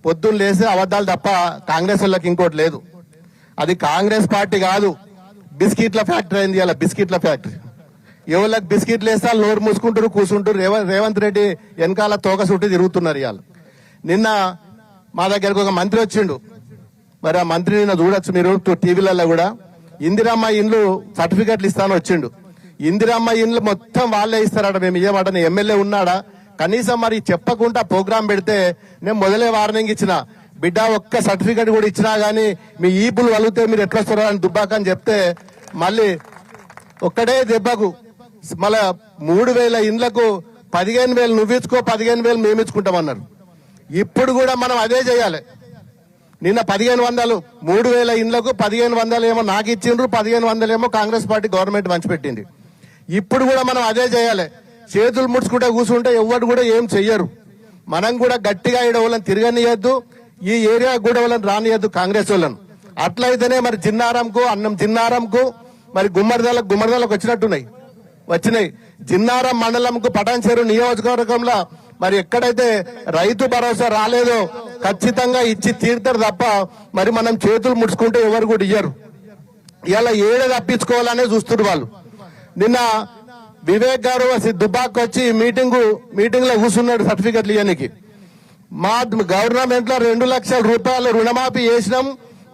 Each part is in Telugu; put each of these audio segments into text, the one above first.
పొద్దున్న లేసి అబద్ధాలు తప్ప కాంగ్రెస్ వాళ్ళకి ఇంకోటి లేదు. అది కాంగ్రెస్ పార్టీ కాదు, బిస్కెట్ల ఫ్యాక్టరీ అయింది. ఇలా బిస్కెట్ల ఫ్యాక్టరీ ఎవరికి బిస్కెట్లు వేస్తే నోరు మూసుకుంటారు, కూర్చుంటారు. రేవంత్ రెడ్డి వెనకాల తోక చుట్టి తిరుగుతున్నారు. ఇవాళ నిన్న మా దగ్గరకు ఒక మంత్రి వచ్చిండు. మరి ఆ మంత్రి నిన్న చూడొచ్చు మీరు టీవీలలో కూడా. ఇందిరమ్మ ఇండ్లు సర్టిఫికెట్లు ఇస్తాను వచ్చిండు. ఇందిరమ్మ ఇండ్లు మొత్తం వాళ్ళే ఇస్తారట, మేము ఇవ్వమాట. ఎమ్మెల్యే ఉన్నాడా? కనీసం మరి చెప్పకుండా ప్రోగ్రాం పెడితే నేను మొదలే వార్నింగ్ ఇచ్చిన, బిడ్డ ఒక్క సర్టిఫికెట్ కూడా ఇచ్చినా గానీ మీ ఈపులు వలిగితే మీరు ఎట్లా వస్తారో అని దుబ్బాకని చెప్తే మళ్ళీ ఒక్కడే దెబ్బకు మళ్ళా 3,000 ఇండ్లకు 15,000 నువ్వు ఇచ్చుకో, 15,000 మేము ఇచ్చుకుంటామన్నారు. ఇప్పుడు కూడా మనం అదే చేయాలి. నిన్న 1,500 3,000 ఇండ్లకు 1,500 ఏమో నాకు ఇచ్చిండ్రు, 1,500 ఏమో కాంగ్రెస్ పార్టీ గవర్నమెంట్ పంచిపెట్టింది. ఇప్పుడు కూడా మనం అదే చేయాలి. చేతులు ముడుచుకుంటే కూర్చుంటే ఎవరు కూడా ఏం చెయ్యరు. మనం కూడా గట్టిగా ఈడ వాళ్ళని తిరగనియద్దు, ఈ ఏరియా కూడా వాళ్ళని రానియద్దు కాంగ్రెస్ వాళ్ళను. అట్లయితేనే మరి జిన్నారంకు అన్నం జిన్నారంకు మరి గుమ్మడిదలకు వచ్చినాయి. జిన్నారం మండలంకు పటాన్చెరు నియోజకవర్గంలో మరి ఎక్కడైతే రైతు భరోసా రాలేదో ఖచ్చితంగా ఇచ్చి తీరుతారు తప్ప మరి మనం చేతులు ముడుచుకుంటే ఎవరు కూడా ఇయ్యరు. ఇలా ఏడ తప్పించుకోవాలనే చూస్తున్నారు వాళ్ళు. నిన్న వివేక్ గారు దుబ్బాక్ వచ్చి మీటింగ్ లో కూర్చున్నాడు సర్టిఫికెట్లు ఇవ్వడానికి. మా గవర్నమెంట్ లో 2 లక్షల రూపాయలు రుణమాఫీ చేసినాం,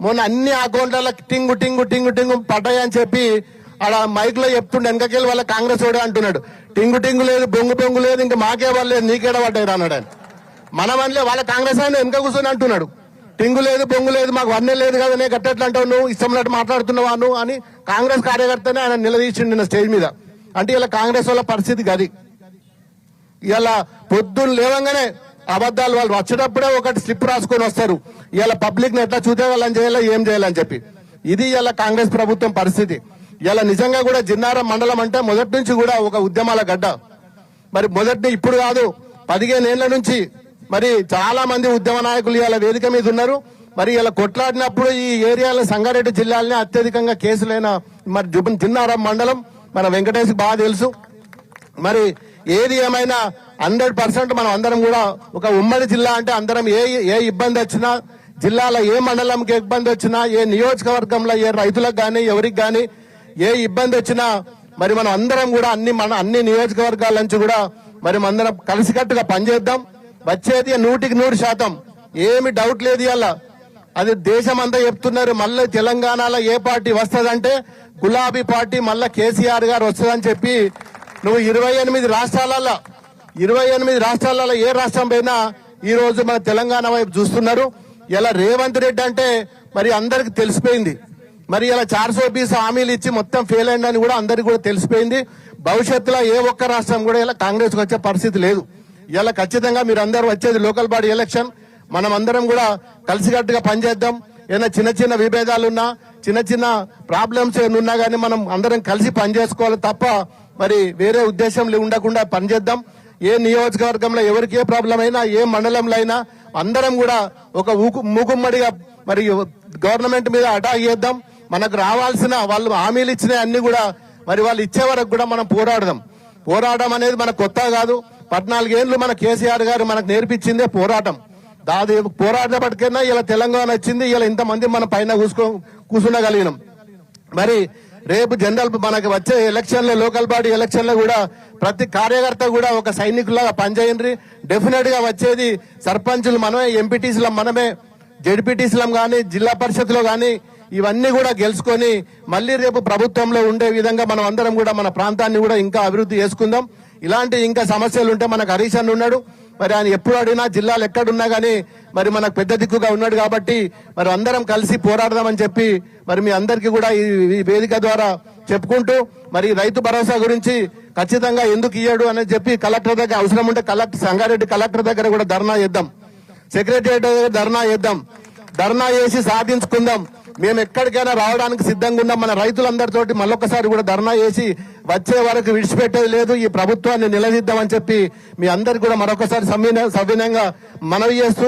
మొన్న అన్ని అకౌంట్లలో టింగు టింగు టింగు టింగు పడ్డాయని చెప్పి ఆడ మైక్ లో చెప్తుండే. వెనకకెళ్ళి వాళ్ళ కాంగ్రెస్ వాడే అంటున్నాడు, టింగు టింగు లేదు, బొంగు లేదు, ఇంకా మాకే వాళ్ళు నీకేడ పడ్డాయి అన్నాడు ఆయన. మనం అనలే, వాళ్ళ కాంగ్రెస్ ఆయన వెనక కూర్చొని అంటున్నాడు, టింగు లేదు బొంగు లేదు, మాకు వన్నే లేదు కదా, నేను గట్టెట్లు అంటావు, నువ్వు ఇష్టంన్నట్టు మాట్లాడుతున్నావా నువ్వు అని కాంగ్రెస్ కార్యకర్తనే ఆయన నిలదీసిండు నిన్న స్టేజ్ మీద. అంటే ఇలా కాంగ్రెస్ వాళ్ళ పరిస్థితి గది. ఇలా పొద్దున్న లేవంగానే అబద్ధాలు, వాళ్ళు వచ్చేటప్పుడే ఒకటి స్లిప్ రాసుకొని వస్తారు. ఇలా పబ్లిక్ ని ఎట్లా చూసేవాళ్ళని చేయాలి, ఏం చేయాలని చెప్పి. ఇది ఇలా కాంగ్రెస్ ప్రభుత్వం పరిస్థితి. ఇలా నిజంగా కూడా జిన్నారం మండలం అంటే మొదటి నుంచి కూడా ఒక ఉద్యమాల గడ్డ. మరి ఇప్పుడు కాదు, 15 ఏళ్ల నుంచి మరి చాలా మంది ఉద్యమ నాయకులు ఇలా వేదిక మీద ఉన్నారు. మరి ఇలా కొట్లాడినప్పుడు ఈ ఏరియాలో సంగారెడ్డి జిల్లాలోనే అత్యధికంగా కేసులైన మరి జిన్నారం మండలం మన వెంకటేష్ బాగా తెలుసు. మరి ఏది ఏమైనా 100% మనం అందరం కూడా ఒక ఉమ్మడి జిల్లా అంటే అందరం ఏ ఇబ్బంది వచ్చినా, జిల్లాలో ఏ మండలంకి ఇబ్బంది వచ్చినా, ఏ నియోజకవర్గంలో ఏ రైతులకు గాని ఎవరికి గాని ఏ ఇబ్బంది వచ్చినా మరి మనం అందరం కూడా అన్ని నియోజకవర్గాల నుంచి కూడా మరి అందరం కలిసికట్టుగా పనిచేద్దాం. వచ్చేది 100% ఏమి డౌట్ లేదు. ఇలా అది దేశం అంతా చెప్తున్నారు. మళ్ళీ తెలంగాణలో ఏ పార్టీ వస్తుందంటే గులాబీ పార్టీ, మళ్ళా కేసీఆర్ గారు వస్తుందని చెప్పి నువ్వు 28 రాష్ట్రాలలో ఏ రాష్ట్రం పోయినా ఈ రోజు మన తెలంగాణ వైపు చూస్తున్నారు. ఇలా రేవంత్ రెడ్డి అంటే మరి అందరికి తెలిసిపోయింది. మరి ఇలా 420 హామీలు ఇచ్చి మొత్తం ఫెయిల్ అయిందని కూడా అందరికి కూడా తెలిసిపోయింది. భవిష్యత్తులో ఏ ఒక్క రాష్ట్రం కూడా ఇలా కాంగ్రెస్ వచ్చే పరిస్థితి లేదు. ఇలా ఖచ్చితంగా మీరు అందరూ వచ్చేది లోకల్ బాడీ ఎలక్షన్, మనం అందరం కూడా కలిసికట్టుగా పనిచేద్దాం. ఏదైనా చిన్న విభేదాలున్నా, చిన్న ప్రాబ్లమ్స్ ఏమన్నా గానీ మనం అందరం కలిసి పనిచేసుకోవాలి తప్ప మరి వేరే ఉద్దేశం ఉండకుండా పనిచేద్దాం. ఏ నియోజకవర్గంలో ఎవరికి ఏ ప్రాబ్లం అయినా, ఏ మండలంలో అయినా అందరం కూడా ఒక మూకుమ్మడిగా మరి గవర్నమెంట్ మీద అటాక్ చేద్దాం. మనకు రావాల్సిన వాళ్ళు హామీలు ఇచ్చిన అన్ని కూడా మరి వాళ్ళు ఇచ్చే వరకు కూడా మనం పోరాడడం అనేది మనకు కొత్త కాదు. 14 ఏళ్లు మన కేసీఆర్ గారు మనకు నేర్పించిందే పోరాటం. దాదాపు పోరాటపటికైనా ఇలా తెలంగాణ వచ్చింది, ఇలా ఇంతమంది మన పైన కూర్చునగలిగినాం. మరి రేపు జనరల్ మనకి వచ్చే ఎలక్షన్ లో, లోకల్ బాడీ ఎలక్షన్ లో కూడా ప్రతి కార్యకర్త కూడా ఒక సైనికులాగా పనిచేయండి. డెఫినెట్ గా వచ్చేది సర్పంచులు మనమే, ఎంపీటీసీలం మనమే, జెడ్పీటీసీలం గానీ, జిల్లా పరిషత్లో గానీ ఇవన్నీ కూడా గెలుచుకొని మళ్ళీ రేపు ప్రభుత్వంలో ఉండే విధంగా మనం అందరం కూడా మన ప్రాంతాన్ని కూడా ఇంకా అభివృద్ధి చేసుకుందాం. ఇలాంటి ఇంకా సమస్యలు ఉంటే మనకు హరీష్ అన్న ఉన్నాడు. మరి ఆయన ఎప్పుడు అడిగినా జిల్లాలు ఎక్కడున్నా గానీ మరి మనకు పెద్ద దిక్కుగా ఉన్నాడు కాబట్టి మరి అందరం కలిసి పోరాడదామని చెప్పి మరి మీ అందరికీ కూడా ఈ వేదిక ద్వారా చెప్పుకుంటూ మరి రైతు భరోసా గురించి ఖచ్చితంగా ఎందుకు ఇయ్యాడు అని చెప్పి కలెక్టర్ దగ్గర అవసరం ఉంటే సంగారెడ్డి కలెక్టర్ దగ్గర కూడా ధర్నా చేద్దాం, సెక్రటరియట్ దగ్గర ధర్నా చేద్దాం. ధర్నా చేసి సాధించుకుందాం. మేము ఎక్కడికైనా రావడానికి సిద్ధంగా ఉన్నాం. మన రైతులందరితోటి మళ్ళొకసారి కూడా ధర్నా చేసి వచ్చే వరకు విడిచిపెట్టేది లేదు. ఈ ప్రభుత్వాన్ని నిలదీద్దామని చెప్పి మీ అందరికి కూడా మరొకసారి సవినయంగా మనవి చేస్తూ